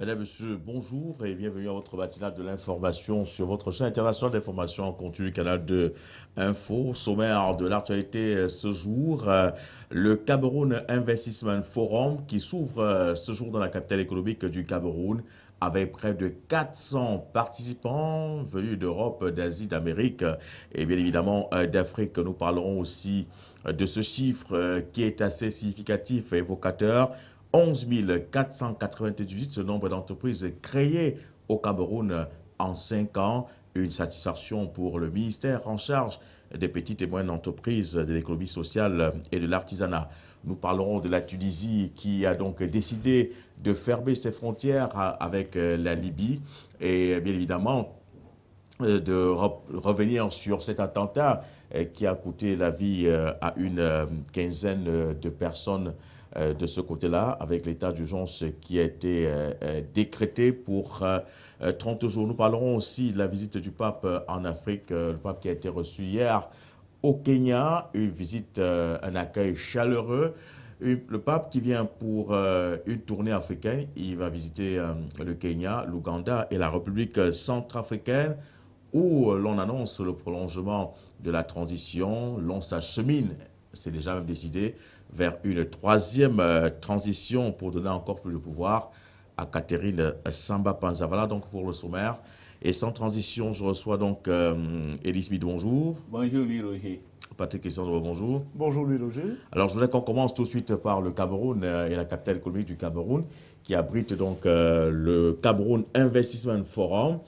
Mesdames, Messieurs, bonjour et bienvenue à votre matinale de l'information sur votre chaîne internationale d'information en continu Canal 2 Info. Sommaire de l'actualité ce jour, le Cameroun Investment Forum qui s'ouvre ce jour dans la capitale économique du Cameroun avec près de 400 participants venus d'Europe, d'Asie, d'Amérique et bien évidemment d'Afrique. Nous parlerons aussi de ce chiffre qui est assez significatif et évocateur. 11 498, ce nombre d'entreprises créées au Cameroun en 5 ans. Une satisfaction pour le ministère en charge des petites et moyennes entreprises, de l'économie sociale et de l'artisanat. Nous parlerons de la Tunisie qui a donc décidé de fermer ses frontières avec la Libye et bien évidemment de revenir sur cet attentat qui a coûté la vie à une quinzaine de personnes de ce côté-là, avec l'état d'urgence qui a été décrété pour 30 jours. Nous parlerons aussi de la visite du pape en Afrique, le pape qui a été reçu hier au Kenya, une visite, un accueil chaleureux. Le pape qui vient pour une tournée africaine, il va visiter le Kenya, l'Ouganda et la République centrafricaine, où l'on annonce le prolongement de la transition, l'on s'achemine, c'est déjà même décidé, vers une troisième transition pour donner encore plus de pouvoir à Catherine Samba-Panza. Voilà donc pour le sommaire. Et sans transition, je reçois donc Elie Smith, bonjour. Bonjour Louis Roger. Patrick Essandre, bonjour. Bonjour Louis Roger. Alors je voudrais qu'on commence tout de suite par le Cameroun et la capitale économique du Cameroun, qui abrite donc le Cameroun Investment Forum,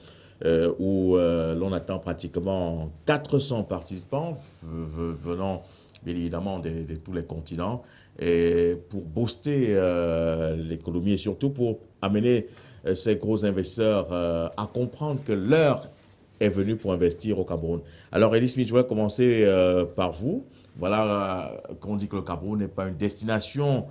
où l'on attend pratiquement 400 participants venant bien évidemment de tous les continents, et pour booster l'économie et surtout pour amener ces gros investisseurs à comprendre que l'heure est venue pour investir au Cameroun. Alors Elie Smith, je vais commencer par vous. Voilà qu'on dit que le Cameroun n'est pas une destination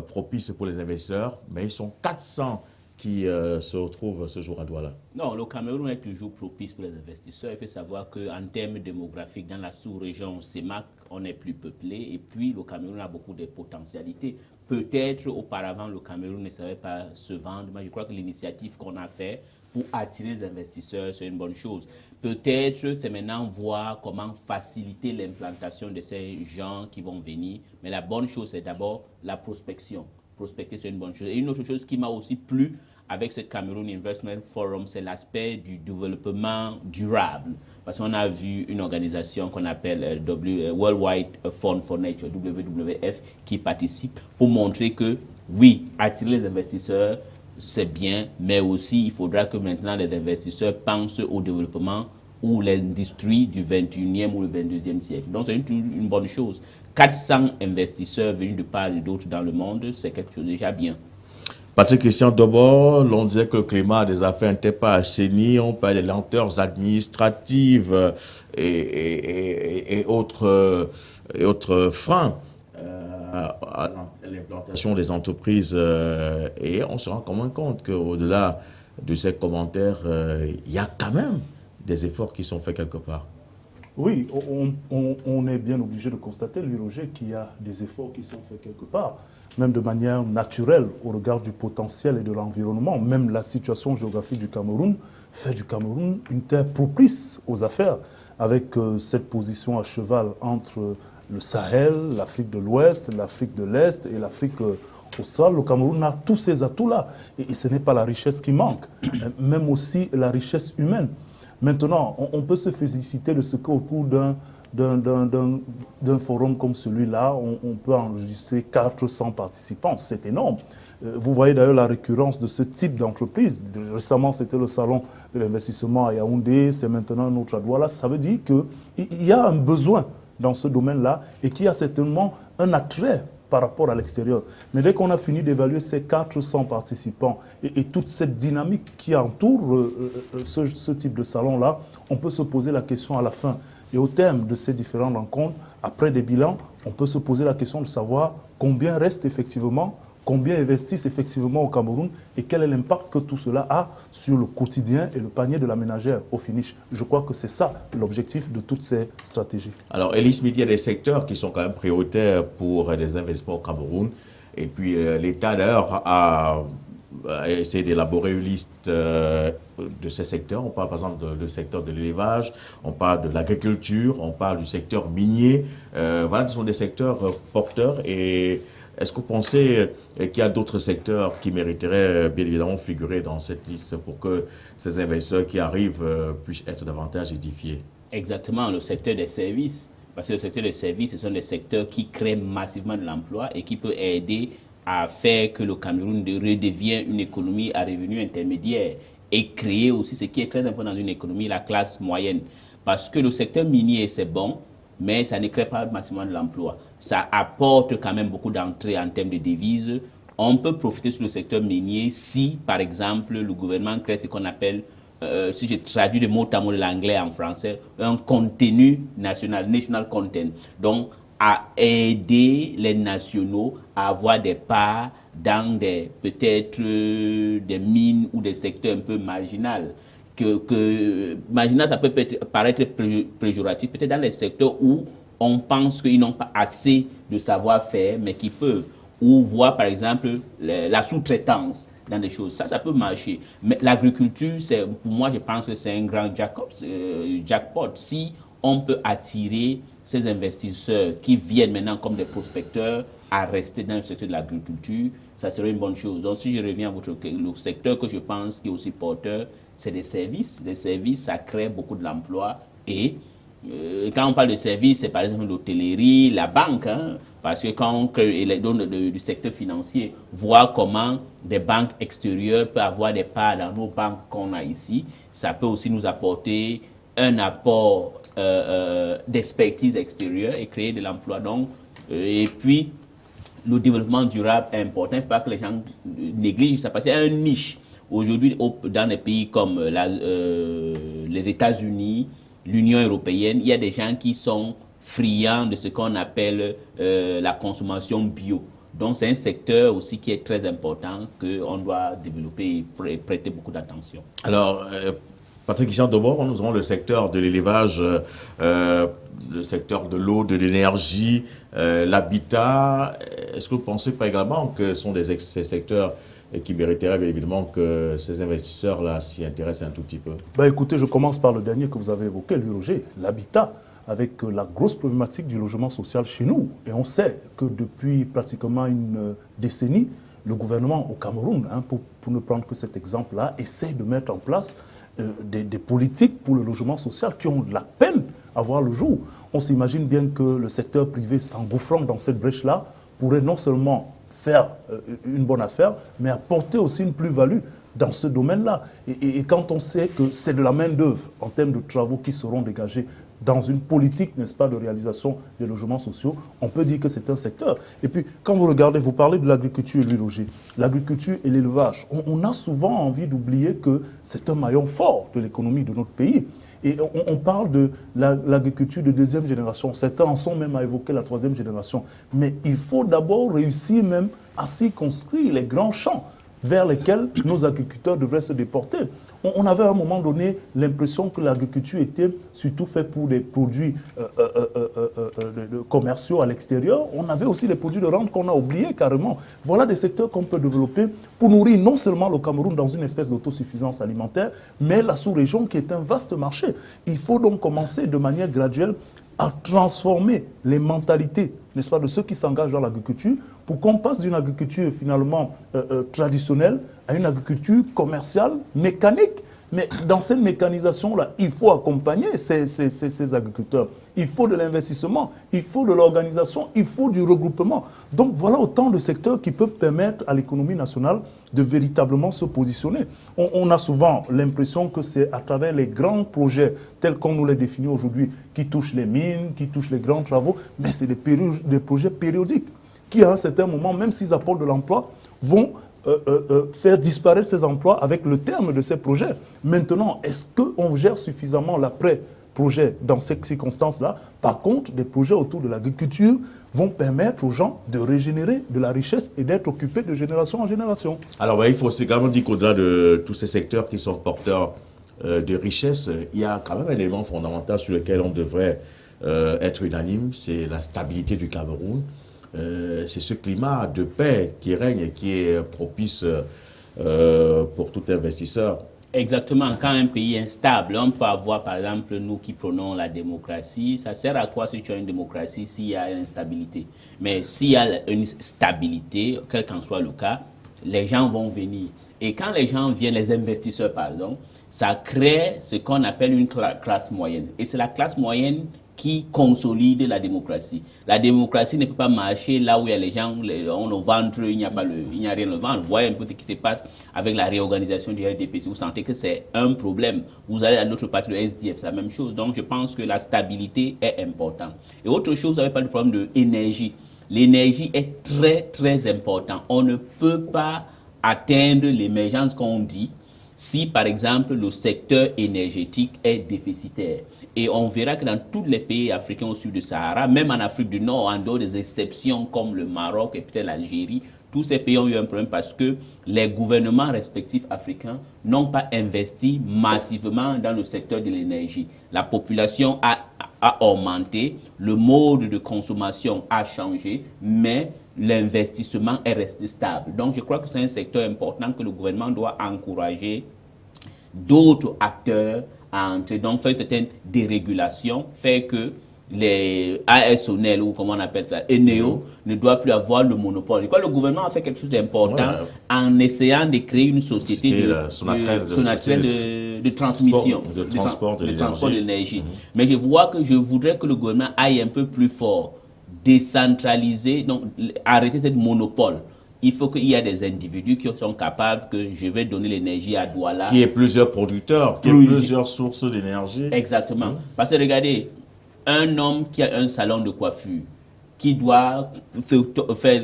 propice pour les investisseurs, mais ils sont 400 qui se retrouvent ce jour à Douala. Non, le Cameroun est toujours propice pour les investisseurs. Il faut savoir qu'en termes démographiques, dans la sous-région CEMAC, on est plus peuplé et puis le Cameroun a beaucoup de potentialités. Peut-être auparavant, le Cameroun ne savait pas se vendre, mais je crois que l'initiative qu'on a fait pour attirer les investisseurs, c'est une bonne chose. Peut-être c'est maintenant voir comment faciliter l'implantation de ces gens qui vont venir, mais la bonne chose, c'est d'abord la prospection. Prospecter, c'est une bonne chose. Et une autre chose qui m'a aussi plu avec ce Cameroun Investment Forum, c'est l'aspect du développement durable. Parce qu'on a vu une organisation qu'on appelle Worldwide Fund for Nature, WWF, qui participe pour montrer que, oui, attirer les investisseurs, c'est bien, mais aussi il faudra que maintenant les investisseurs pensent au développement ou l'industrie du 21e ou le 22e siècle. Donc c'est une bonne chose. 400 investisseurs venus de part et d'autre dans le monde, c'est quelque chose de déjà bien. Patrick Christian, d'abord, l'on disait que le climat des affaires n'était pas assaini, on parlait des lenteurs administratives et autres freins à l'implantation des entreprises. Et on se rend quand même compte qu'au-delà de ces commentaires, il y a quand même des efforts qui sont faits quelque part. Oui, on est bien obligé de constater, Louis Roger, qu'il y a des efforts qui sont faits quelque part, même de manière naturelle au regard du potentiel et de l'environnement. Même la situation géographique du Cameroun fait du Cameroun une terre propice aux affaires, avec cette position à cheval entre le Sahel, l'Afrique de l'Ouest, l'Afrique de l'Est et l'Afrique australe. Le Cameroun a tous ces atouts-là. Et ce n'est pas la richesse qui manque, même aussi la richesse humaine. Maintenant, on peut se féliciter de ce qu'au cours d'un forum comme celui-là, on peut enregistrer 400 participants. C'est énorme. Vous voyez d'ailleurs la récurrence de ce type d'entreprise. Récemment, c'était le salon de l'investissement à Yaoundé, c'est maintenant un autre à Douala. Ça veut dire qu'il y a un besoin dans ce domaine-là et qu'il y a certainement un attrait par rapport à l'extérieur. Mais dès qu'on a fini d'évaluer ces 400 participants et toute cette dynamique qui entoure ce type de salon-là, on peut se poser la question à la fin. Et au terme de ces différentes rencontres, après des bilans, on peut se poser la question de savoir combien reste effectivement, combien investissent effectivement au Cameroun et quel est l'impact que tout cela a sur le quotidien et le panier de la ménagère au finish. Je crois que c'est ça l'objectif de toutes ces stratégies. Alors, Elie Smith, il y a des secteurs qui sont quand même prioritaires pour des investissements au Cameroun. Et puis, l'État, d'ailleurs, a essayer d'élaborer une liste de ces secteurs. On parle par exemple du secteur de l'élevage, on parle de l'agriculture, on parle du secteur minier. Voilà, ce sont des secteurs porteurs. Et est-ce que vous pensez qu'il y a d'autres secteurs qui mériteraient bien évidemment figurer dans cette liste pour que ces investisseurs qui arrivent puissent être davantage édifiés? Exactement, le secteur des services. Parce que le secteur des services, ce sont des secteurs qui créent massivement de l'emploi et qui peuvent aider à faire que le Cameroun redevienne une économie à revenu intermédiaire et créer aussi ce qui est très important dans une économie, la classe moyenne. Parce que le secteur minier, c'est bon, mais ça ne crée pas massivement de l'emploi. Ça apporte quand même beaucoup d'entrées en termes de devises. On peut profiter sur le secteur minier si, par exemple, le gouvernement crée ce qu'on appelle, si je traduis de mot à mot de l'anglais en français, un contenu national, national content. Donc, à aider les nationaux à avoir des parts dans des, peut-être des mines ou des secteurs un peu marginaux. Marginal, ça peut paraître péjoratif, peut-être dans les secteurs où on pense qu'ils n'ont pas assez de savoir-faire, mais qui peuvent. Ou voir, par exemple, la sous-traitance dans des choses. Ça peut marcher. Mais l'agriculture, pour moi, je pense que c'est un grand jackpot. Si on peut attirer ces investisseurs qui viennent maintenant comme des prospecteurs à rester dans le secteur de l'agriculture, ça serait une bonne chose. Donc, si je reviens à le secteur que je pense qui est aussi porteur, c'est des services. Les services, ça crée beaucoup de l'emploi. Et quand on parle de services, c'est par exemple l'hôtellerie, la banque. Hein, parce que quand on crée les données du secteur financier, voir comment des banques extérieures peuvent avoir des parts dans nos banques qu'on a ici, ça peut aussi nous apporter un apport d'expertise extérieure et créer de l'emploi. Donc, et puis, le développement durable est important. Il ne faut pas que les gens négligent ça parce qu'il y a une niche. Aujourd'hui, dans des pays comme les États-Unis, l'Union européenne, il y a des gens qui sont friands de ce qu'on appelle la consommation bio. Donc, c'est un secteur aussi qui est très important qu'on doit développer et prêter beaucoup d'attention. Alors, Patrick Christian, d'abord, nous avons le secteur de l'élevage, le secteur de l'eau, de l'énergie, l'habitat. Est-ce que vous ne pensez pas également que ce sont ces secteurs qui mériteraient bien évidemment que ces investisseurs-là s'y intéressent un tout petit peu? Écoutez, je commence par le dernier que vous avez évoqué, lui, Roger, l'habitat, avec la grosse problématique du logement social chez nous. Et on sait que depuis pratiquement une décennie, le gouvernement au Cameroun, hein, pour ne prendre que cet exemple-là, essaie de mettre en place des politiques pour le logement social qui ont de la peine à voir le jour. On s'imagine bien que le secteur privé s'engouffrant dans cette brèche-là pourrait non seulement faire une bonne affaire, mais apporter aussi une plus-value dans ce domaine-là. Et quand on sait que c'est de la main-d'œuvre en termes de travaux qui seront dégagés dans une politique, n'est-ce pas, de réalisation des logements sociaux, on peut dire que c'est un secteur. Et puis, quand vous regardez, vous parlez de l'agriculture, Louis Roger, l'agriculture et l'élevage, on a souvent envie d'oublier que c'est un maillon fort de l'économie de notre pays. Et on parle de l'agriculture de deuxième génération. Certains en sont même à évoquer la troisième génération. Mais il faut d'abord réussir même à circonscrire les grands champs vers lesquels nos agriculteurs devraient se déporter. On avait à un moment donné l'impression que l'agriculture était surtout faite pour des produits commerciaux à l'extérieur. On avait aussi les produits de rente qu'on a oubliés carrément. Voilà des secteurs qu'on peut développer pour nourrir non seulement le Cameroun dans une espèce d'autosuffisance alimentaire, mais la sous-région qui est un vaste marché. Il faut donc commencer de manière graduelle à transformer les mentalités, n'est-ce pas, de ceux qui s'engagent dans l'agriculture pour qu'on passe d'une agriculture finalement traditionnelle à une agriculture commerciale, mécanique. Mais dans cette mécanisation-là, il faut accompagner ces agriculteurs. Il faut de l'investissement, il faut de l'organisation, il faut du regroupement. Donc voilà autant de secteurs qui peuvent permettre à l'économie nationale de véritablement se positionner. On a souvent l'impression que c'est à travers les grands projets tels qu'on nous les définit aujourd'hui qui touchent les mines, qui touchent les grands travaux, mais c'est des projets périodiques qui, à un certain moment, même s'ils apportent de l'emploi, vont faire disparaître ces emplois avec le terme de ces projets. Maintenant, est-ce qu'on gère suffisamment l'après-projet dans ces circonstances-là? Par contre, des projets autour de l'agriculture vont permettre aux gens de régénérer de la richesse et d'être occupés de génération en génération. Alors, il faut aussi quand même dire qu'au-delà de tous ces secteurs qui sont porteurs de richesse, il y a quand même un élément fondamental sur lequel on devrait être unanime, c'est la stabilité du Cameroun. C'est ce climat de paix qui règne et qui est propice pour tout investisseur. Exactement. Quand un pays est instable, on peut avoir, par exemple, nous qui prenons la démocratie, ça sert à quoi si tu as une démocratie s'il y a une instabilité? Mais s'il y a une stabilité, quel qu'en soit le cas, les gens vont venir. Et quand les gens viennent, les investisseurs, pardon, ça crée ce qu'on appelle une classe moyenne. Et c'est la classe moyenne qui consolide la démocratie. La démocratie ne peut pas marcher là où il y a les gens, on le ventre, il n'y a rien le ventre. Vous voyez un peu ce qui se passe avec la réorganisation du RDP. Si vous sentez que c'est un problème, vous allez à notre parti, le SDF, c'est la même chose. Donc je pense que la stabilité est importante. Et autre chose, vous n'avez pas le problème de l'énergie. L'énergie est très, très importante. On ne peut pas atteindre l'émergence qu'on dit si, par exemple, le secteur énergétique est déficitaire. Et on verra que dans tous les pays africains au sud du Sahara, même en Afrique du Nord, en dehors des exceptions comme le Maroc et peut-être l'Algérie, tous ces pays ont eu un problème parce que les gouvernements respectifs africains n'ont pas investi massivement dans le secteur de l'énergie. La population a augmenté, le mode de consommation a changé, mais l'investissement est resté stable. Donc je crois que c'est un secteur important que le gouvernement doit encourager d'autres acteurs à entrer. Donc faire certaines dérégulations, fait que les ASONEL ou comment on appelle ça, ENEO, ne doit plus avoir le monopole. Je crois que le gouvernement a fait quelque chose d'important en essayant de créer une société de transmission, de transport de l'énergie. Mais je voudrais que le gouvernement aille un peu plus fort, décentraliser, donc arrêter ce monopole. Il faut qu'il y ait des individus qui sont capables que je vais donner l'énergie à Douala. Qu'il y ait plusieurs producteurs, qu'il y ait plusieurs sources d'énergie. Exactement. Parce que regardez, un homme qui a un salon de coiffure, qui doit faire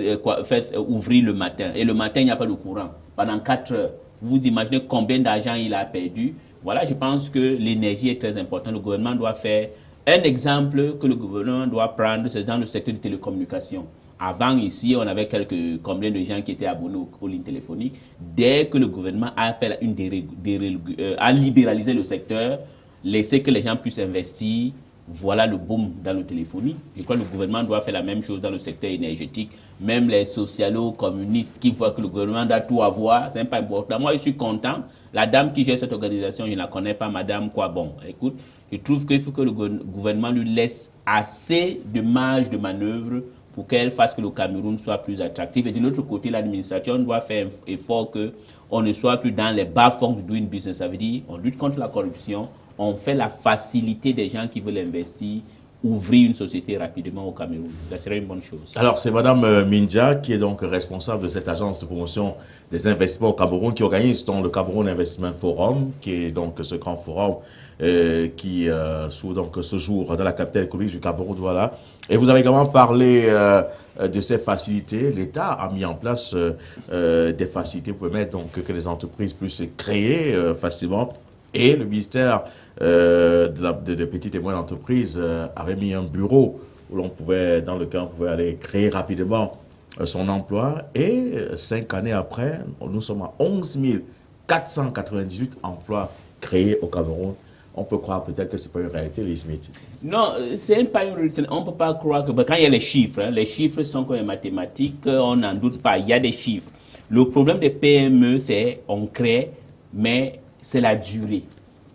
ouvrir le matin, et le matin il n'y a pas de courant, pendant 4 heures, vous imaginez combien d'argent il a perdu. Voilà, je pense que l'énergie est très importante. Le gouvernement doit faire un exemple que le gouvernement doit prendre, c'est dans le secteur de télécommunications. Avant, ici, on avait combien de gens qui étaient abonnés aux lignes téléphoniques. Dès que le gouvernement a fait a libéralisé le secteur, laissé que les gens puissent investir, voilà le boom dans le téléphonie. Je crois que le gouvernement doit faire la même chose dans le secteur énergétique. Même les socialo-communistes qui voient que le gouvernement doit tout avoir, c'est pas important. Moi, je suis content. La dame qui gère cette organisation, je ne la connais pas, madame quoi. Bon, écoute, je trouve qu'il faut que le gouvernement lui laisse assez de marge de manœuvre pour qu'elle fasse que le Cameroun soit plus attractif. Et de l'autre côté, l'administration doit faire un effort qu'on ne soit plus dans les bas-fonds de doing business. Ça veut dire on lutte contre la corruption, on fait la facilité des gens qui veulent investir, ouvrir une société rapidement au Cameroun. Ça serait une bonne chose. Alors, c'est Mme Mindia qui est donc responsable de cette agence de promotion des investissements au Cameroun qui organise donc le Cameroun Investment Forum, qui est donc ce grand forum qui s'ouvre donc ce jour dans la capitale économique du Cameroun. Voilà. Et vous avez également parlé de ces facilités. L'État a mis en place des facilités pour permettre donc que les entreprises puissent se créer facilement. Et le ministère de petites et moyennes entreprises avait mis un bureau où l'on pouvait, dans lequel on pouvait aller créer rapidement son emploi. Et 5 années après, nous sommes à 11 498 emplois créés au Cameroun. On peut croire peut-être que ce n'est pas une réalité, Lee Smith. Non, ce n'est pas une réalité. On ne peut pas croire que... Quand il y a les chiffres sont comme les mathématiques, on n'en doute pas, il y a des chiffres. Le problème des PME, c'est on crée, mais c'est la durée.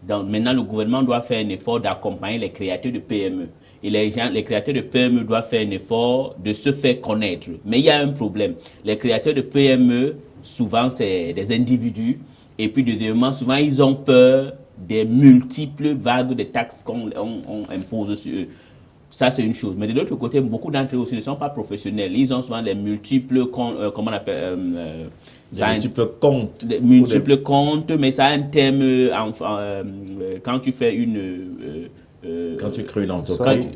Donc maintenant, le gouvernement doit faire un effort d'accompagner les créateurs de PME. Et les créateurs de PME doivent faire un effort de se faire connaître. Mais il y a un problème. Les créateurs de PME, souvent, c'est des individus. Et puis, deuxièmement, souvent, ils ont peur des multiples vagues de taxes qu'on impose sur eux. Ça, c'est une chose. Mais de l'autre côté, beaucoup d'entre eux aussi ne sont pas professionnels. Ils ont souvent des multiples, comment on appelle... Des multiples comptes, mais ça a un thème quand tu fais quand tu crées une entreprise.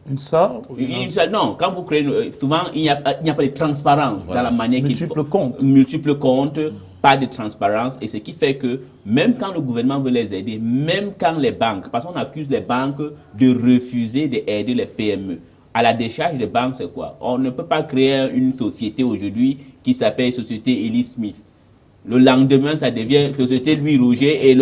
Une salle non, quand vous créez... souvent, il n'y a pas de transparence dans la manière qu'il faut. Multiples comptes, pas de transparence. Et ce qui fait que même quand le gouvernement veut les aider, même quand les banques... Parce qu'on accuse les banques de refuser d'aider les PME. À la décharge des banques, c'est quoi? On ne peut pas créer une société aujourd'hui qui s'appelle Société Ellie Smith. Le lendemain, ça devient société Louis Rouget et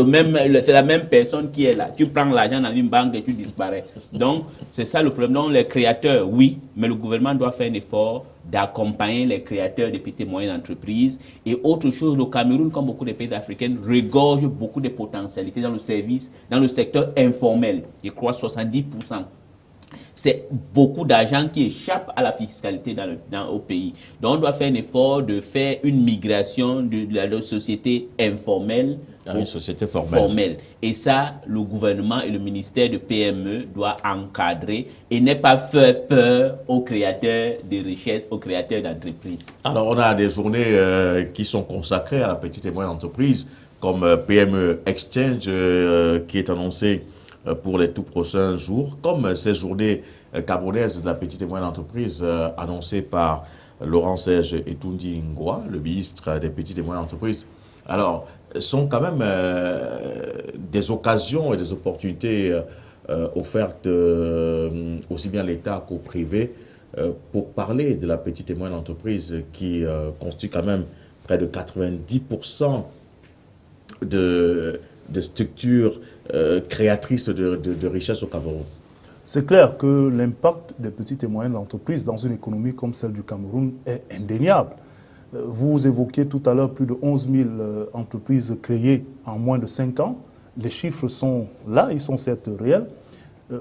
c'est la même personne qui est là. Tu prends l'argent dans une banque et tu disparais. Donc, c'est ça le problème. Donc, les créateurs, oui, mais le gouvernement doit faire un effort d'accompagner les créateurs des petites et moyennes entreprises. Et autre chose, le Cameroun, comme beaucoup de pays africains, regorge beaucoup de potentialités dans le service, dans le secteur informel. Je crois 70%. C'est beaucoup d'argent qui échappe à la fiscalité au pays. Donc, on doit faire un effort de faire une migration de la société informelle à une société formelle. Et ça, le gouvernement et le ministère de PME doivent encadrer et ne pas faire peur aux créateurs de richesses, aux créateurs d'entreprises. Alors, on a des journées qui sont consacrées à la petite et moyenne entreprise, comme PME Exchange, qui est annoncée pour les tout prochains jours, comme ces journées camerounaises de la petite et moyenne entreprise annoncées par Laurent-Serge Etoundi Ngoa, le ministre des petites et moyennes entreprises. Alors, sont quand même des occasions et des opportunités offertes aussi bien à l'État qu'au privé pour parler de la petite et moyenne entreprise qui constitue quand même près de 90% de structures créatrices de richesses au Cameroun. C'est clair que l'impact des petites et moyennes entreprises dans une économie comme celle du Cameroun est indéniable. Vous évoquiez tout à l'heure plus de 11 000 entreprises créées en moins de 5 ans. Les chiffres sont là, ils sont certes réels,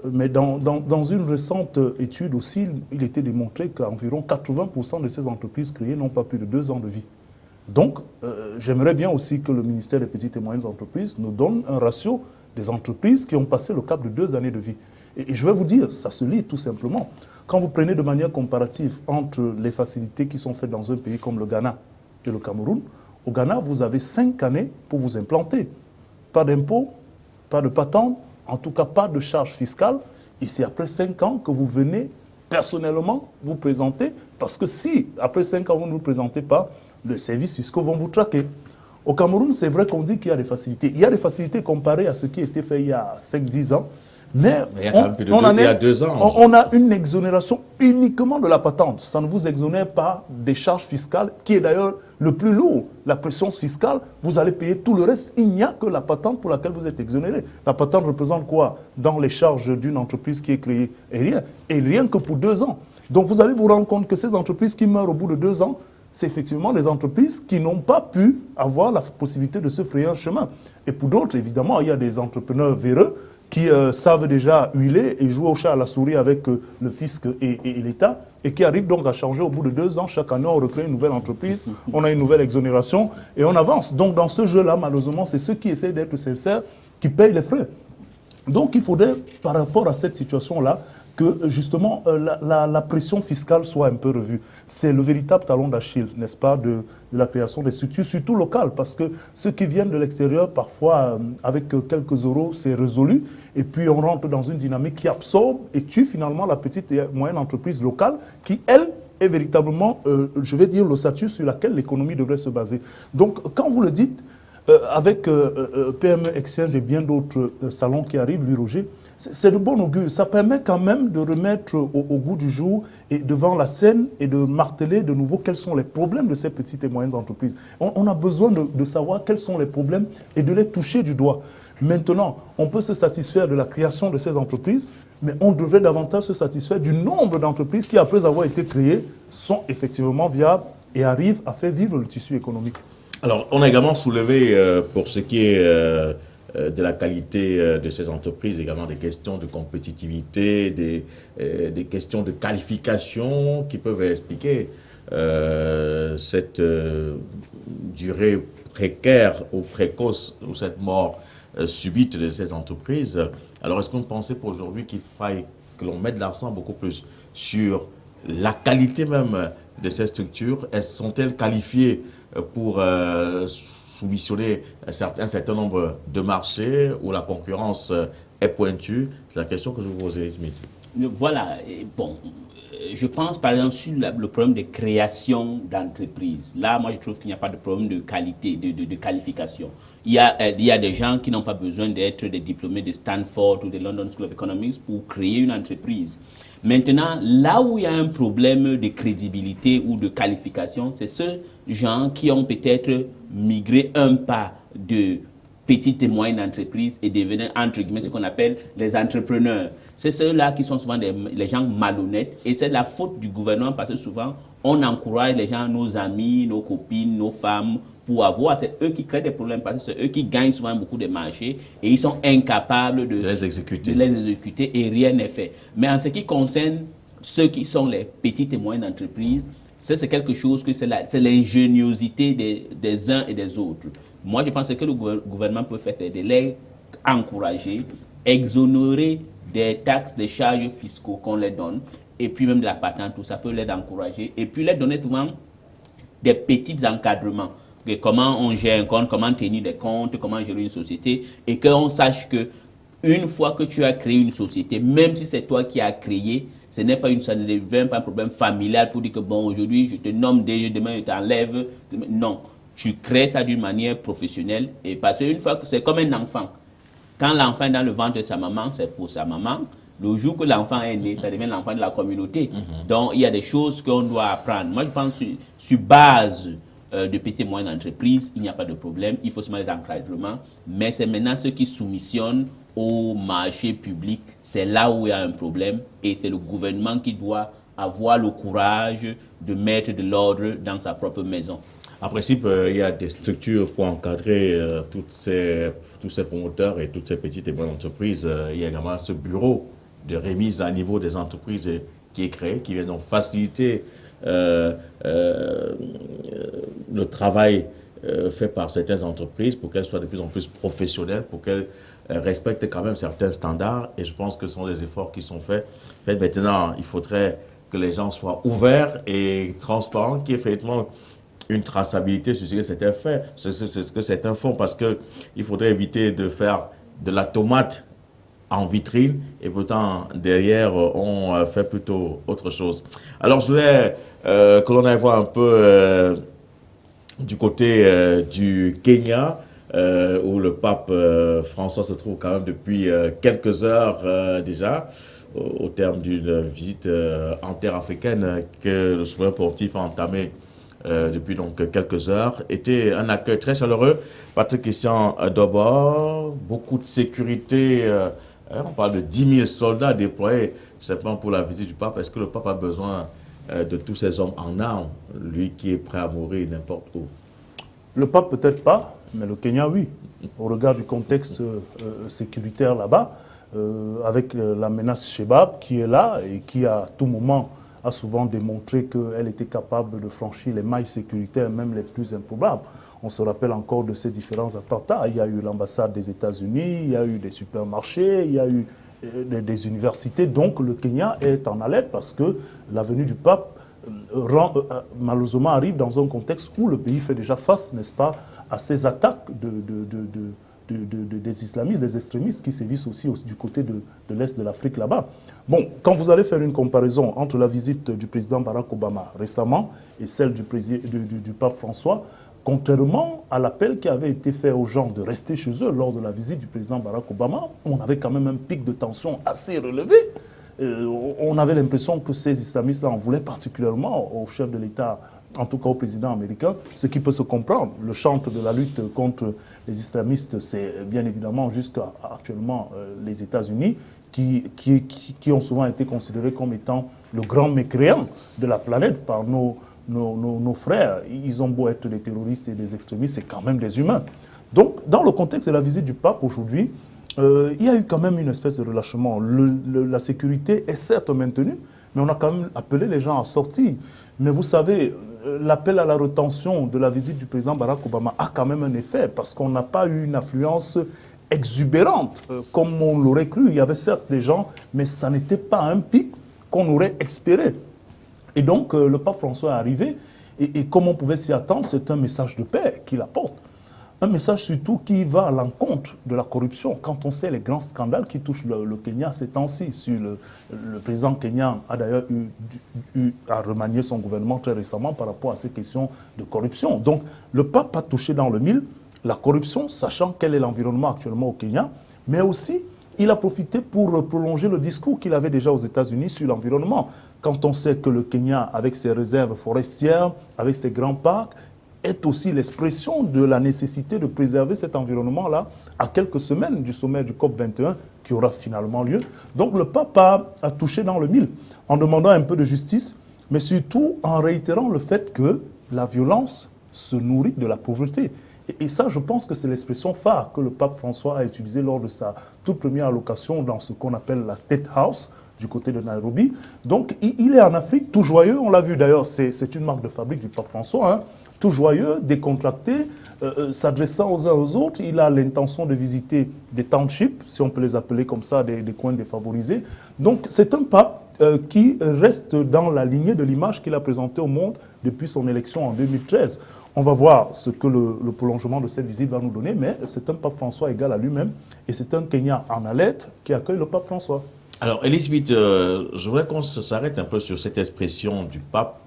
mais dans une récente étude aussi, il était démontré qu'environ 80% de ces entreprises créées n'ont pas plus de 2 ans de vie. Donc, j'aimerais bien aussi que le ministère des petites et moyennes entreprises nous donne un ratio des entreprises qui ont passé le cap de 2 années de vie. Et je vais vous dire, ça se lit tout simplement. Quand vous prenez de manière comparative entre les facilités qui sont faites dans un pays comme le Ghana et le Cameroun, au Ghana, vous avez 5 années pour vous implanter. Pas d'impôts, pas de patente, en tout cas pas de charges fiscales. Et c'est après 5 ans que vous venez personnellement vous présenter, parce que si, après 5 ans, vous ne vous présentez pas, les services fiscaux vont vous traquer. Au Cameroun, c'est vrai qu'on dit qu'il y a des facilités. Il y a des facilités comparées à ce qui était fait il y a 5-10 ans. Mais il y a quand même plus de il y a 2 ans. On a une exonération uniquement de la patente. Ça ne vous exonère pas des charges fiscales, qui est d'ailleurs le plus lourd. La pression fiscale, vous allez payer tout le reste. Il n'y a que la patente pour laquelle vous êtes exonéré. La patente représente quoi dans les charges d'une entreprise qui est créée? Et rien que pour 2 ans. Donc vous allez vous rendre compte que ces entreprises qui meurent au bout de 2 ans, c'est effectivement les entreprises qui n'ont pas pu avoir la possibilité de se frayer un chemin. Et pour d'autres, évidemment, il y a des entrepreneurs véreux qui savent déjà huiler et jouer au chat à la souris avec le fisc et l'État, et qui arrivent donc à changer au bout de 2 ans. Chaque année, on recrée une nouvelle entreprise, on a une nouvelle exonération et on avance. Donc dans ce jeu-là, malheureusement, c'est ceux qui essaient d'être sincères qui payent les frais. Donc il faudrait, par rapport à cette situation-là, que justement la pression fiscale soit un peu revue. C'est le véritable talon d'Achille, n'est-ce pas, de la création des structures, surtout locales, parce que ceux qui viennent de l'extérieur, parfois, avec quelques euros, c'est résolu, et puis on rentre dans une dynamique qui absorbe et tue finalement la petite et moyenne entreprise locale, qui, elle, est véritablement, je vais dire, le statut sur lequel l'économie devrait se baser. Donc, quand vous le dites, avec PME Exchange et bien d'autres salons qui arrivent, Louis Rouget, c'est de bon augure. Ça permet quand même de remettre au goût du jour et devant la scène et de marteler de nouveau quels sont les problèmes de ces petites et moyennes entreprises. On a besoin de savoir quels sont les problèmes et de les toucher du doigt. Maintenant, on peut se satisfaire de la création de ces entreprises, mais on devrait davantage se satisfaire du nombre d'entreprises qui, après avoir été créées, sont effectivement viables et arrivent à faire vivre le tissu économique. Alors, on a également soulevé, pour ce qui est de la qualité de ces entreprises, également des questions de compétitivité, des questions de qualification qui peuvent expliquer cette durée précaire ou précoce ou cette mort subite de ces entreprises. Alors, est-ce que vous pensez pour aujourd'hui qu'il faille que l'on mette l'accent beaucoup plus sur la qualité même de ces structures? Sont-elles qualifiées pour soumissionner un certain nombre de marchés où la concurrence est pointue? C'est la question que je vous pose, Smith. Voilà, bon, je pense par exemple sur le problème de création d'entreprises. Là, moi, je trouve qu'il n'y a pas de problème de qualité, de qualification. il y a des gens qui n'ont pas besoin d'être des diplômés de Stanford ou de London School of Economics pour créer une entreprise. Maintenant, là où il y a un problème de crédibilité ou de qualification, c'est ceux gens qui ont peut-être migré un pas de petites et moyennes entreprises et devenir, entre guillemets, ce qu'on appelle les entrepreneurs. C'est ceux-là qui sont souvent les gens malhonnêtes et c'est la faute du gouvernement parce que souvent, on encourage les gens, nos amis, nos copines, nos femmes, pour avoir, c'est eux qui créent des problèmes parce que c'est eux qui gagnent souvent beaucoup de marchés et ils sont incapables de les exécuter et rien n'est fait. Mais en ce qui concerne ceux qui sont les petites et moyennes entreprises, c'est quelque chose que c'est l'ingéniosité des uns et des autres. Moi, je pense que le gouvernement peut faire, c'est de les encourager, exonérer des taxes, des charges fiscaux qu'on les donne, et puis même de la patente, tout ça peut les encourager, et puis les donner souvent des petits encadrements. Comment on gère un compte, comment tenir des comptes, comment gérer une société, et qu'on sache que une fois que tu as créé une société, même si c'est toi qui as créé, ça ne devient pas un problème familial pour dire que bon, aujourd'hui, je te nomme déjà, demain, je t'enlève. Non, tu crées ça d'une manière professionnelle. Et parce qu'une fois que c'est comme un enfant. Quand l'enfant est dans le ventre de sa maman, c'est pour sa maman. Le jour que l'enfant est né, ça devient l'enfant de la communauté. Donc, il y a des choses qu'on doit apprendre. Moi, je pense que sur base de petites et moyennes entreprises, il n'y a pas de problème. Il faut seulement des encadrements. Mais c'est maintenant ceux qui soumissionnent au marché public, c'est là où il y a un problème et c'est le gouvernement qui doit avoir le courage de mettre de l'ordre dans sa propre maison. En principe, il y a des structures pour encadrer tous ces promoteurs et toutes ces petites et moyennes entreprises. Il y a également ce bureau de remise à niveau des entreprises qui est créé, qui vient donc faciliter le travail fait par certaines entreprises pour qu'elles soient de plus en plus professionnelles, pour qu'elles respectent quand même certains standards. Et je pense que ce sont des efforts qui sont faits. Maintenant, il faudrait que les gens soient ouverts et transparents, qu'il y ait effectivement une traçabilité sur ce que c'était fait, ce que certains font, parce qu'il faudrait éviter de faire de la tomate en vitrine et pourtant derrière on fait plutôt autre chose. Alors je voulais que l'on aille voir un peu du côté du Kenya, où le pape François se trouve quand même depuis quelques heures déjà, au terme d'une visite interafricaine que le souverain pontife a entamée depuis donc quelques heures. Était un accueil très chaleureux. Patrick Christian Dobor, beaucoup de sécurité, on parle de 10 000 soldats déployés simplement pour la visite du pape. Est-ce que le pape a besoin de tous ces hommes en armes, lui qui est prêt à mourir n'importe où? Le pape peut-être pas, mais le Kenya oui. Au regard du contexte sécuritaire là-bas, avec la menace Shebab qui est là et qui à tout moment a souvent démontré qu'elle était capable de franchir les mailles sécuritaires, même les plus improbables. On se rappelle encore de ces différents attentats. Il y a eu l'ambassade des États-Unis, il y a eu des supermarchés, il y a eu des universités. Donc le Kenya est en alerte parce que la venue du pape malheureusement arrive dans un contexte où le pays fait déjà face, n'est-ce pas, à ces attaques des islamistes, des extrémistes qui sévissent aussi du côté de l'Est de l'Afrique là-bas. Bon, quand vous allez faire une comparaison entre la visite du président Barack Obama récemment et celle du pape François, contrairement à l'appel qui avait été fait aux gens de rester chez eux lors de la visite du président Barack Obama, on avait quand même un pic de tension assez relevé. On avait l'impression que ces islamistes-là en voulaient particulièrement au chef de l'État, en tout cas au président américain, ce qui peut se comprendre. Le chantre de la lutte contre les islamistes, c'est bien évidemment jusqu'à actuellement les États-Unis, qui ont souvent été considérés comme étant le grand mécréant de la planète par nos frères. Ils ont beau être des terroristes et des extrémistes, c'est quand même des humains. Donc, dans le contexte de la visite du pape aujourd'hui, il y a eu quand même une espèce de relâchement. La sécurité est certes maintenue, mais on a quand même appelé les gens à sortir. Mais vous savez, l'appel à la rétention de la visite du président Barack Obama a quand même un effet, parce qu'on n'a pas eu une affluence exubérante, comme on l'aurait cru. Il y avait certes des gens, mais ça n'était pas un pic qu'on aurait espéré. Et donc, le pape François est arrivé, et comme on pouvait s'y attendre, c'est un message de paix qu'il apporte. Un message surtout qui va à l'encontre de la corruption. Quand on sait les grands scandales qui touchent le Kenya ces temps-ci, le président kenyan a d'ailleurs eu à remanier son gouvernement très récemment par rapport à ces questions de corruption. Donc le pape a touché dans le mille la corruption, sachant quel est l'environnement actuellement au Kenya, mais aussi il a profité pour prolonger le discours qu'il avait déjà aux États-Unis sur l'environnement. Quand on sait que le Kenya, avec ses réserves forestières, avec ses grands parcs, est aussi l'expression de la nécessité de préserver cet environnement-là à quelques semaines du sommet du COP21 qui aura finalement lieu. Donc le pape a touché dans le mille en demandant un peu de justice, mais surtout en réitérant le fait que la violence se nourrit de la pauvreté. Et ça, je pense que c'est l'expression phare que le pape François a utilisée lors de sa toute première allocation dans ce qu'on appelle la State House, du côté de Nairobi. Donc, il est en Afrique, tout joyeux, on l'a vu d'ailleurs, c'est une marque de fabrique du pape François, hein, tout joyeux, décontracté, s'adressant aux uns aux autres. Il a l'intention de visiter des townships, si on peut les appeler comme ça, des coins défavorisés. Donc, c'est un pape qui reste dans la lignée de l'image qu'il a présentée au monde depuis son élection en 2013. On va voir ce que le prolongement de cette visite va nous donner, mais c'est un pape François égal à lui-même et c'est un Kenya en alerte qui accueille le pape François. Alors, Elisabeth, je voudrais qu'on s'arrête un peu sur cette expression du pape.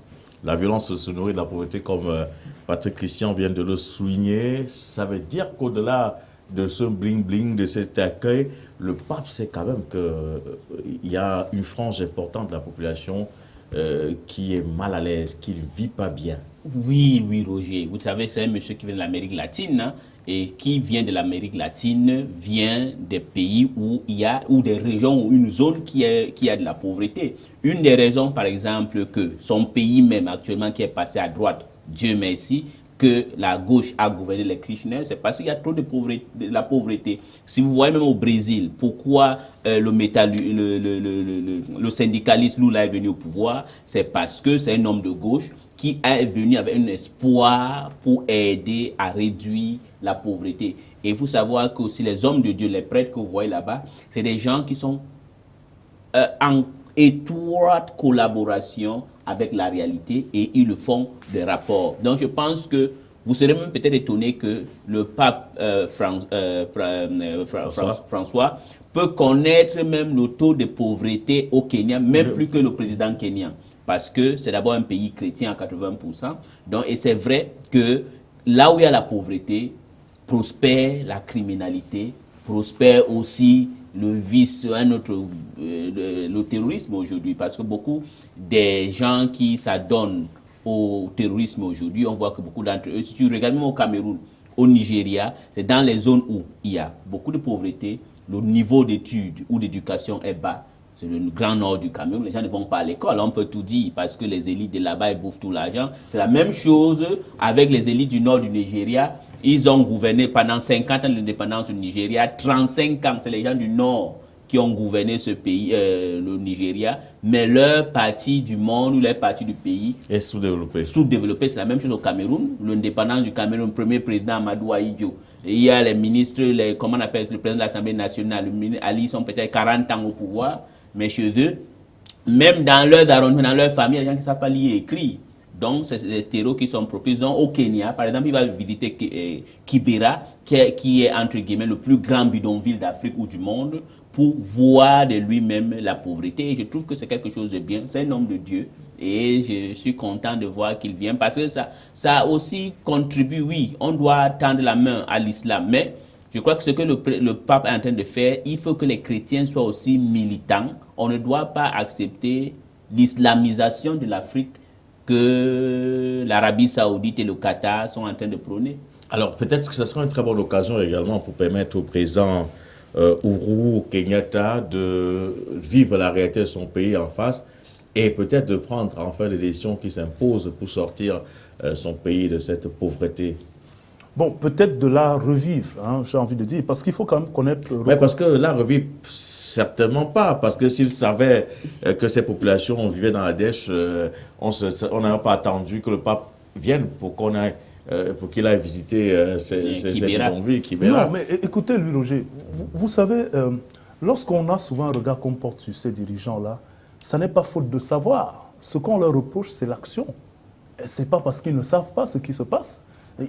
La violence se nourrit de la pauvreté, comme Patrick Christian vient de le souligner. Ça veut dire qu'au-delà de ce bling-bling, de cet accueil, le pape sait quand même qu'il y a une frange importante de la population qui est mal à l'aise, qui ne vit pas bien. Oui, oui, Roger. Vous savez, c'est un monsieur qui vient de l'Amérique latine, hein, et qui vient de l'Amérique latine vient des pays où il y a, ou des régions ou une zone qui a de la pauvreté. Une des raisons, par exemple, que son pays même actuellement qui est passé à droite, Dieu merci, que la gauche a gouverné les Kirchner, c'est parce qu'il y a trop de la pauvreté. Si vous voyez même au Brésil, pourquoi le syndicaliste Lula est venu au pouvoir, c'est parce que c'est un homme de gauche qui est venu avec un espoir pour aider à réduire la pauvreté. Et il faut savoir que aussi les hommes de Dieu, les prêtres que vous voyez là-bas, c'est des gens qui sont en étroite collaboration avec la réalité et ils le font des rapports. Donc je pense que vous serez même peut-être étonné que le pape François peut connaître même le taux de pauvreté au Kenya, même plus que le président kenyan. Parce que c'est d'abord un pays chrétien à 80%. Donc, et c'est vrai que là où il y a la pauvreté, prospère la criminalité, prospère aussi le vice, le terrorisme aujourd'hui. Parce que beaucoup des gens qui s'adonnent au terrorisme aujourd'hui, on voit que beaucoup d'entre eux, si tu regardes même au Cameroun, au Nigeria, c'est dans les zones où il y a beaucoup de pauvreté, le niveau d'études ou d'éducation est bas. C'est le grand nord du Cameroun, les gens ne vont pas à l'école, on peut tout dire, parce que les élites de là-bas, ils bouffent tout l'argent. C'est la même chose avec les élites du nord du Nigeria. Ils ont gouverné pendant 50 ans de l'indépendance du Nigeria, 35 ans, c'est les gens du nord qui ont gouverné ce pays, le Nigeria, mais leur partie du monde ou leur partie du pays est sous-développée. Sous-développée, c'est la même chose au Cameroun. L'indépendance du Cameroun, premier président Amadou Ahidjo. Il y a les ministres, comment on appelle le président de l'Assemblée nationale, le ministre Ali, sont peut-être 40 ans au pouvoir. Mais chez eux, même dans leurs arrondissements, dans leur famille, il y a des gens qui ne savent pas lire et écrire. Donc, c'est des terreaux qui sont propices. Donc, au Kenya, par exemple, il va visiter Kibera, qui est, entre guillemets, le plus grand bidonville d'Afrique ou du monde, pour voir de lui-même la pauvreté. Et je trouve que c'est quelque chose de bien. C'est un homme de Dieu. Et je suis content de voir qu'il vient. Parce que ça aussi contribue, oui, on doit tendre la main à l'islam. Mais je crois que ce que le pape est en train de faire, il faut que les chrétiens soient aussi militants. On ne doit pas accepter l'islamisation de l'Afrique que l'Arabie Saoudite et le Qatar sont en train de prôner. Alors peut-être que ce sera une très bonne occasion également pour permettre au président Uhuru Kenyatta de vivre la réalité de son pays en face et peut-être de prendre enfin les décisions qui s'imposent pour sortir son pays de cette pauvreté. Bon, peut-être de la revivre, hein, j'ai envie de dire, parce qu'il faut quand même connaître... Mais parce que la revivre, certainement pas, parce que s'ils savaient que ces populations vivaient dans la dèche, on n'aurait pas attendu que le pape vienne pour qu'il aille visiter ces bidonvilles, Kibera. Non, mais écoutez, lui, Roger, vous savez, lorsqu'on a souvent un regard qu'on porte sur ces dirigeants-là, ça n'est pas faute de savoir. Ce qu'on leur reproche, c'est l'action. Ce n'est pas parce qu'ils ne savent pas ce qui se passe.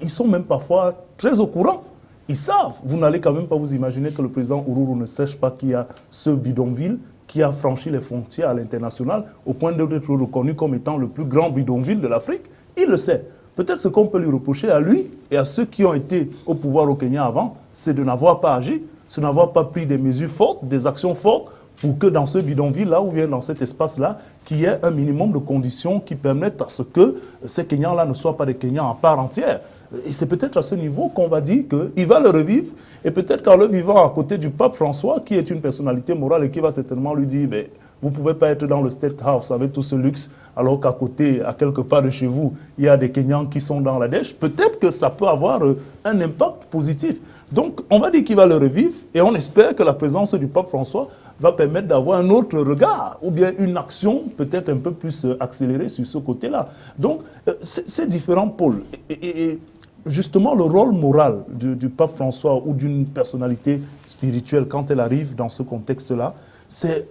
Ils sont même parfois très au courant. Ils savent. Vous n'allez quand même pas vous imaginer que le président Uhuru ne sache pas qu'il y a ce bidonville qui a franchi les frontières à l'international au point d'être reconnu comme étant le plus grand bidonville de l'Afrique. Il le sait. Peut-être ce qu'on peut lui reprocher à lui et à ceux qui ont été au pouvoir au Kenya avant, c'est de n'avoir pas agi, c'est de n'avoir pas pris des mesures fortes, des actions fortes, pour que dans ce bidonville-là, ou bien dans cet espace-là, qu'il y ait un minimum de conditions qui permettent à ce que ces Kenyans-là ne soient pas des Kenyans à part entière. Et c'est peut-être à ce niveau qu'on va dire qu'il va le revivre, et peut-être qu'en le vivant à côté du pape François, qui est une personnalité morale et qui va certainement lui dire vous ne pouvez pas être dans le State House avec tout ce luxe, alors qu'à côté, à quelque part de chez vous, il y a des Kenyans qui sont dans la dèche. Peut-être que ça peut avoir un impact positif. Donc, on va dire qu'il va le revivre, et on espère que la présence du pape François va permettre d'avoir un autre regard, ou bien une action peut-être un peu plus accélérée sur ce côté-là. Donc, ces différents pôles, et justement le rôle moral du pape François ou d'une personnalité spirituelle quand elle arrive dans ce contexte-là, c'est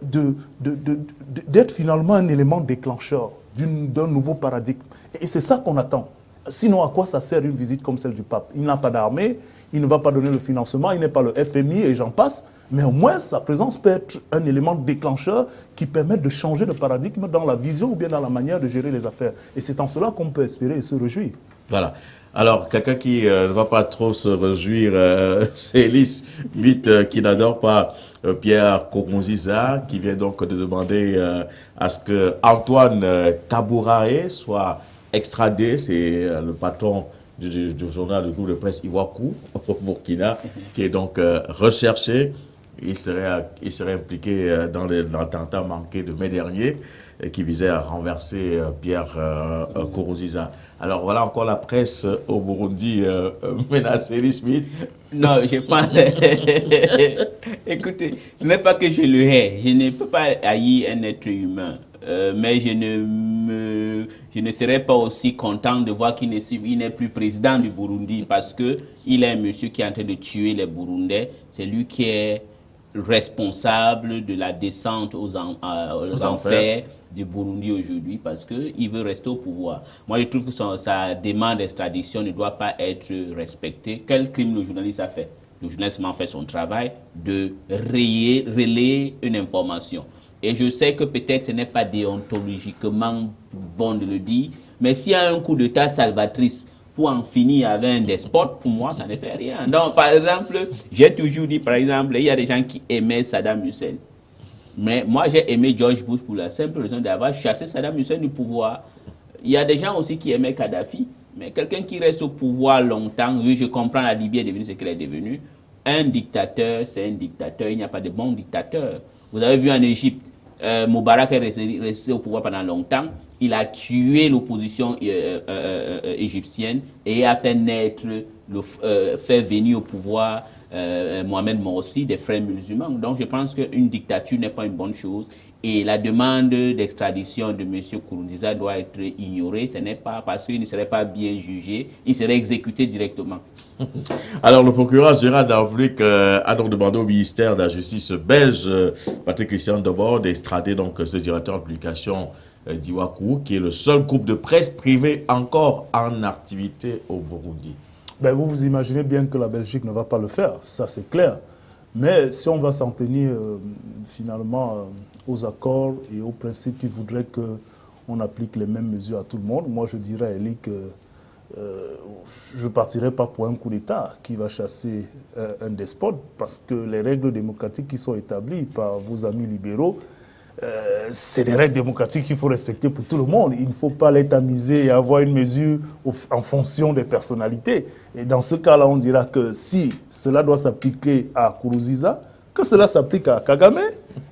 d'être finalement un élément déclencheur d'un nouveau paradigme. Et c'est ça qu'on attend. Sinon, à quoi ça sert une visite comme celle du pape? Il n'a pas d'armée, il ne va pas donner le financement, il n'est pas le FMI et j'en passe, mais au moins sa présence peut être un élément déclencheur qui permet de changer de paradigme dans la vision ou bien dans la manière de gérer les affaires. Et c'est en cela qu'on peut espérer et se réjouir. Voilà. Alors, quelqu'un qui ne va pas trop se réjouir, c'est Ellis Smith, qui n'adore pas Pierre Nkurunziza, qui vient donc de demander à ce que Antoine Kabouraé soit extradé. C'est le patron du journal du groupe de presse Iwaku au Burkina, qui est donc recherché. Il serait impliqué dans l'attentat manqué de mai dernier qui visait à renverser Pierre Nkurunziza. Alors voilà encore la presse au Burundi menace Ellis Smith. Non, je pense... Écoutez, ce n'est pas que je le hais. Je ne peux pas haïr un être humain. Mais je ne serais pas aussi content de voir qu'il n'est plus président du Burundi parce qu'il est un monsieur qui est en train de tuer les Burundais. C'est lui qui est responsable de la descente aux enfers du Burundi aujourd'hui parce qu'il veut rester au pouvoir. Moi, je trouve que sa demande d'extradition ne doit pas être respectée. Quel crime le journaliste a fait? Le journaliste a fait son travail de relayer une information. Et je sais que peut-être ce n'est pas déontologiquement bon de le dire, mais s'il y a un coup d'État salvatrice pour en finir avec un despote, pour moi, ça ne fait rien. Donc, par exemple, j'ai toujours dit, par exemple, il y a des gens qui aimaient Saddam Hussein. Mais moi, j'ai aimé George Bush pour la simple raison d'avoir chassé Saddam Hussein du pouvoir. Il y a des gens aussi qui aimaient Kadhafi. Mais quelqu'un qui reste au pouvoir longtemps, oui, je comprends, la Libye est devenue ce qu'elle est devenue. Un dictateur, c'est un dictateur. Il n'y a pas de bon dictateur. Vous avez vu en Égypte, Moubarak est resté au pouvoir pendant longtemps. Il a tué l'opposition égyptienne et a fait naître, fait venir au pouvoir Mohamed Morsi, des frères musulmans. Donc je pense qu'une dictature n'est pas une bonne chose. Et la demande d'extradition de M. Nkurunziza doit être ignorée. Ce n'est pas parce qu'il ne serait pas bien jugé, il serait exécuté directement. Alors, le procureur général de la République a donc demandé au ministère de la Justice belge, Patrick Christian Debord, d'extrader donc ce directeur de publication d'Iwaku, qui est le seul groupe de presse privé encore en activité au Burundi. Ben, vous vous imaginez bien que la Belgique ne va pas le faire, ça c'est clair. Mais si on va s'en tenir finalement aux accords et aux principes qui voudraient qu'on applique les mêmes mesures à tout le monde, moi je dirais à Elie que je ne partirai pas pour un coup d'État qui va chasser un despote parce que les règles démocratiques qui sont établies par vos amis libéraux, c'est des règles démocratiques qu'il faut respecter pour tout le monde. Il ne faut pas les tamiser et avoir une mesure en fonction des personnalités. Et dans ce cas-là, on dira que si cela doit s'appliquer à Nkurunziza, que cela s'applique à Kagame,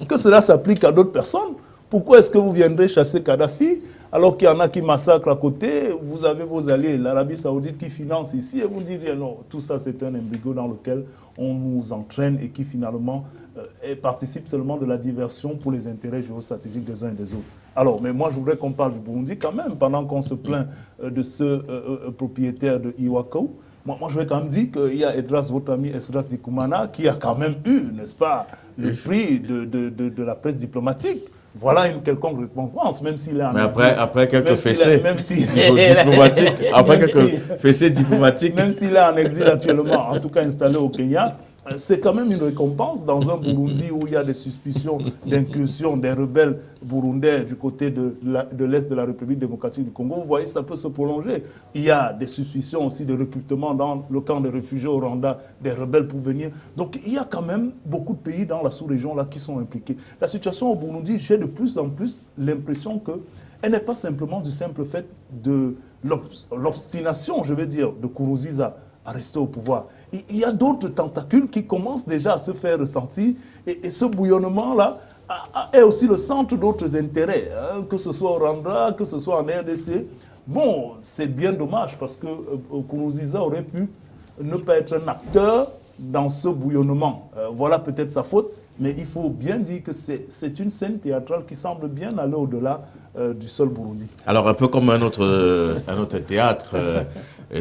que cela s'applique à d'autres personnes. Pourquoi est-ce que vous viendrez chasser Kadhafi alors qu'il y en a qui massacrent à côté? Vous avez vos alliés, l'Arabie Saoudite qui finance ici, et vous direz non, tout ça c'est un embrigo dans lequel on nous entraîne et qui finalement participe seulement de la diversion pour les intérêts géostratégiques des uns et des autres. Alors, mais moi je voudrais qu'on parle du Burundi quand même, pendant qu'on se plaint de ce propriétaire de Iwaku. Moi, je vais quand même dire qu'il y a Esdras, votre ami Esdras Dikumana, qui a quand même eu, n'est-ce pas, le prix de la presse diplomatique. Voilà une quelconque récompense, même s'il est en exil. Après quelques fessées diplomatiques, même s'il est en exil actuellement, en tout cas installé au Kenya, c'est quand même une récompense dans un Burundi où il y a des suspicions d'incursion des rebelles burundais du côté de l'Est de la République démocratique du Congo. Vous voyez, ça peut se prolonger. Il y a des suspicions aussi de recrutement dans le camp de réfugiés au Rwanda, des rebelles pour venir. Donc il y a quand même beaucoup de pays dans la sous-région là qui sont impliqués. La situation au Burundi, j'ai de plus en plus l'impression qu'elle n'est pas simplement du simple fait de l'obstination, je vais dire, de Nkurunziza à rester au pouvoir. Il y a d'autres tentacules qui commencent déjà à se faire ressentir et ce bouillonnement-là est aussi le centre d'autres intérêts, hein, que ce soit au Rwanda, que ce soit en RDC. Bon, c'est bien dommage parce que Nkurunziza aurait pu ne pas être un acteur dans ce bouillonnement. Voilà peut-être sa faute, mais il faut bien dire que c'est une scène théâtrale qui semble bien aller au-delà du seul Burundi. Alors, un peu comme un autre théâtre,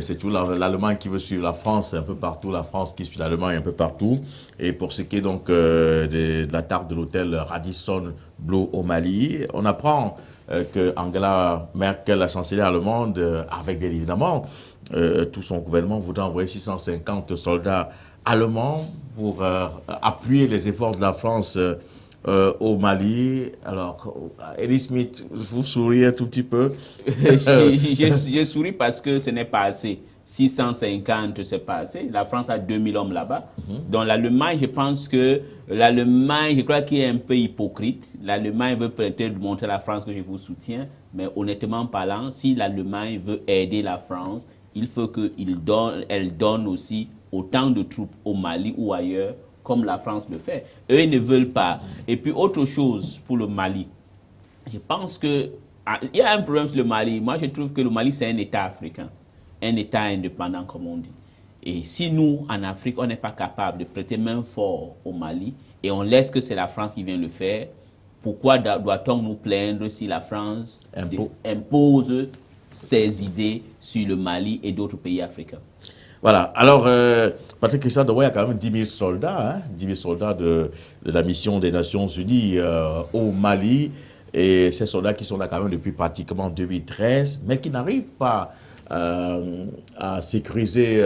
c'est tout l'Allemagne qui veut suivre la France, un peu partout, la France qui suit l'Allemagne un peu partout. Et pour ce qui est donc de la tarte de l'hôtel Radisson Blu au Mali, on apprend que Angela Merkel, la chancelière allemande, avec bien évidemment tout son gouvernement, voudrait envoyer 650 soldats allemands pour appuyer les efforts de la France au Mali. Alors, Elie Smith, vous souriez un tout petit peu. je souris parce que ce n'est pas assez. 650, c'est pas assez. La France a 2000 hommes là-bas. Donc l'Allemagne, je pense que l'Allemagne, je crois qu'il est un peu hypocrite. L'Allemagne veut peut-être montrer à la France que je vous soutiens, mais honnêtement parlant, si l'Allemagne veut aider la France, il faut qu'elle donne aussi autant de troupes au Mali ou ailleurs, comme la France le fait. Eux, ils ne veulent pas. Et puis, autre chose pour le Mali. Je pense qu'il y a un problème sur le Mali. Moi, je trouve que le Mali, c'est un État africain. Un État indépendant, comme on dit. Et si nous, en Afrique, on n'est pas capable de prêter main forte au Mali, et on laisse que c'est la France qui vient le faire, pourquoi doit-on nous plaindre si la France impose ses idées sur le Mali et d'autres pays africains? Voilà. Alors, Patrick Christian Deroy, il y a quand même 10 000 soldats, hein, 10 000 soldats de la mission des Nations Unies au Mali. Et ces soldats qui sont là quand même depuis pratiquement 2013, mais qui n'arrivent pas à sécuriser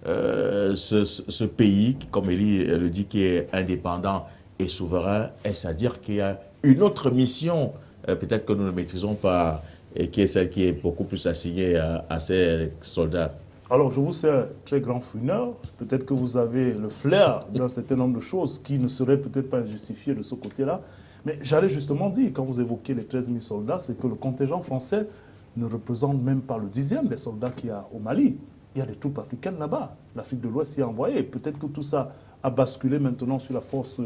ce pays, qui, comme Elie le dit, qui est indépendant et souverain. Est-ce à dire qu'il y a une autre mission, peut-être que nous ne maîtrisons pas, et qui est celle qui est beaucoup plus assignée à ces soldats? Alors, je vous sais un très grand fouineur. Peut-être que vous avez le flair d'un certain nombre de choses qui ne seraient peut-être pas justifiées de ce côté-là. Mais j'allais justement dire, quand vous évoquez les 13 000 soldats, c'est que le contingent français ne représente même pas le 10e des soldats qu'il y a au Mali. Il y a des troupes africaines là-bas. L'Afrique de l'Ouest y a envoyé. Peut-être que tout ça a basculé maintenant sur la force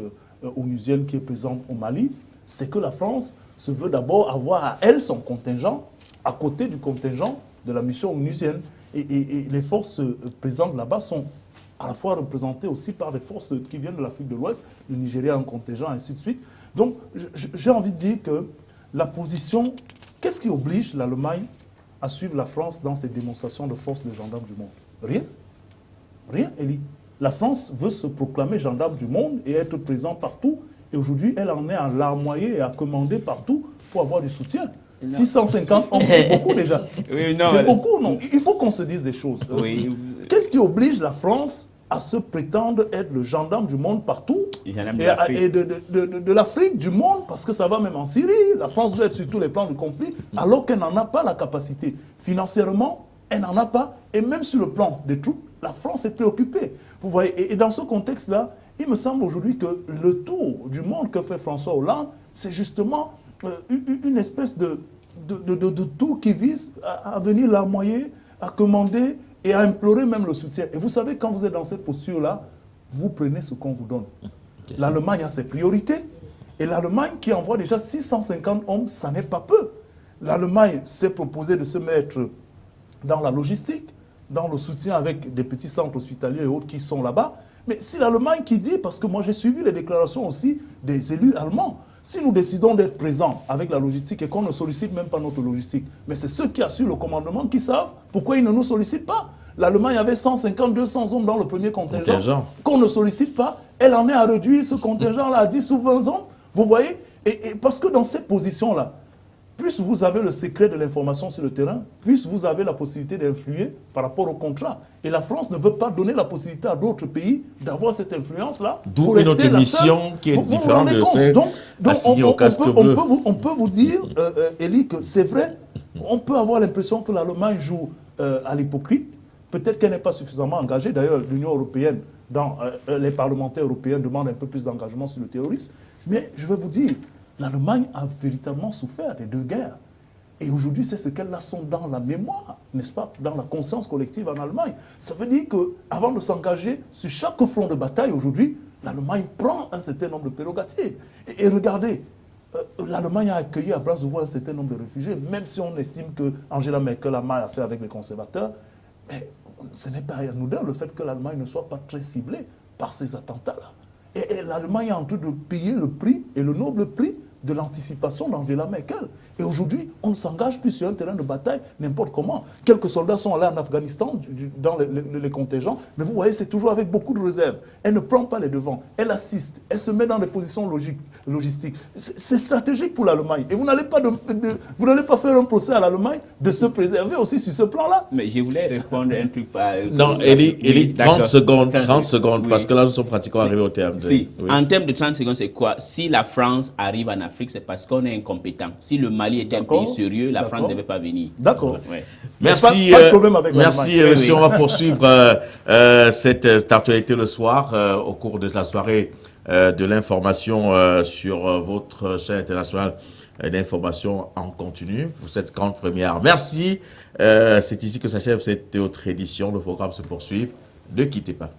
onusienne qui est présente au Mali. C'est que la France se veut d'abord avoir à elle son contingent à côté du contingent de la mission onusienne. Et les forces présentes là-bas sont à la fois représentées aussi par des forces qui viennent de l'Afrique de l'Ouest, le Nigeria a un contingent, ainsi de suite. Donc, j'ai envie de dire que la position, qu'est-ce qui oblige l'Allemagne à suivre la France dans ces démonstrations de force de gendarmes du monde? Rien. Rien, Elie. La France veut se proclamer gendarme du monde et être présent partout. Et aujourd'hui, elle en est à larmoyer et à commander partout pour avoir du soutien. Non. 650 hommes, c'est beaucoup déjà. Oui, c'est beaucoup, non? Il faut qu'on se dise des choses. Oui. Qu'est-ce qui oblige la France à se prétendre être le gendarme du monde partout et de l'Afrique, du monde, parce que ça va même en Syrie. La France veut être sur tous les plans du conflit, alors qu'elle n'en a pas la capacité. Financièrement, elle n'en a pas. Et même sur le plan des troupes, la France est préoccupée. Vous voyez, et dans ce contexte-là, il me semble aujourd'hui que le tour du monde que fait François Hollande, c'est justement une espèce de tour qui vise à venir larmoyer, à commander et à implorer même le soutien. Et vous savez, quand vous êtes dans cette posture-là, vous prenez ce qu'on vous donne. L'Allemagne a ses priorités. Et l'Allemagne qui envoie déjà 650 hommes, ça n'est pas peu. L'Allemagne s'est proposé de se mettre dans la logistique, dans le soutien avec des petits centres hospitaliers et autres qui sont là-bas. Mais si l'Allemagne qui dit, parce que moi j'ai suivi les déclarations aussi des élus allemands, si nous décidons d'être présents avec la logistique et qu'on ne sollicite même pas notre logistique, mais c'est ceux qui assurent le commandement qui savent pourquoi ils ne nous sollicitent pas. L'Allemagne avait 150, 200 hommes dans le premier contingent qu'on ne sollicite pas. Elle en est à réduire ce contingent-là à 10 ou 20 hommes. Vous voyez, et parce que dans cette position-là, plus vous avez le secret de l'information sur le terrain, plus vous avez la possibilité d'influer par rapport au contrat. Et la France ne veut pas donner la possibilité à d'autres pays d'avoir cette influence-là. D'où une autre mission qui est différente de celle assignée au casque bleu. On peut vous dire, Elie, que c'est vrai, on peut avoir l'impression que l'Allemagne joue à l'hypocrite. Peut-être qu'elle n'est pas suffisamment engagée. D'ailleurs, l'Union européenne, les parlementaires européens demandent un peu plus d'engagement sur le terrorisme. Mais je vais vous dire, l'Allemagne a véritablement souffert des deux guerres. Et aujourd'hui, c'est ce qu'elles sont dans la mémoire, n'est-ce pas, dans la conscience collective en Allemagne. Ça veut dire qu'avant de s'engager sur chaque front de bataille aujourd'hui, l'Allemagne prend un certain nombre de prérogatives. Et regardez, l'Allemagne a accueilli à bras ouverts un certain nombre de réfugiés, même si on estime que Angela Merkel a mal à faire avec les conservateurs. Mais ce n'est pas anodin le fait que l'Allemagne ne soit pas très ciblée par ces attentats-là. Et l'Allemagne est en train de payer le prix, et le noble prix, de l'anticipation d'Angela Merkel. Et aujourd'hui, on ne s'engage plus sur un terrain de bataille n'importe comment. Quelques soldats sont allés en Afghanistan dans les contingents, mais vous voyez, c'est toujours avec beaucoup de réserve. Elle ne prend pas les devants, elle assiste, elle se met dans des positions logistiques. C'est stratégique pour l'Allemagne. Et vous n'allez pas faire un procès à l'Allemagne de se préserver aussi sur ce plan-là. Mais je voulais répondre à un truc. Non, Elie, 30 secondes, oui. parce que là, nous sommes pratiquement arrivés au terme. Oui. En termes de 30 secondes, c'est quoi? Si la France arrive en Afrique, c'est parce qu'on est incompétent. Si le Mali était un pays sérieux, la France ne devait pas venir. D'accord. Ouais. Merci. Pas de problème avec merci. Si on va poursuivre cette actualité le soir, au cours de la soirée de l'information sur votre chaîne internationale d'information en continu pour cette grande première. Merci. C'est ici que s'achève cette autre édition. Le programme se poursuit. Ne quittez pas.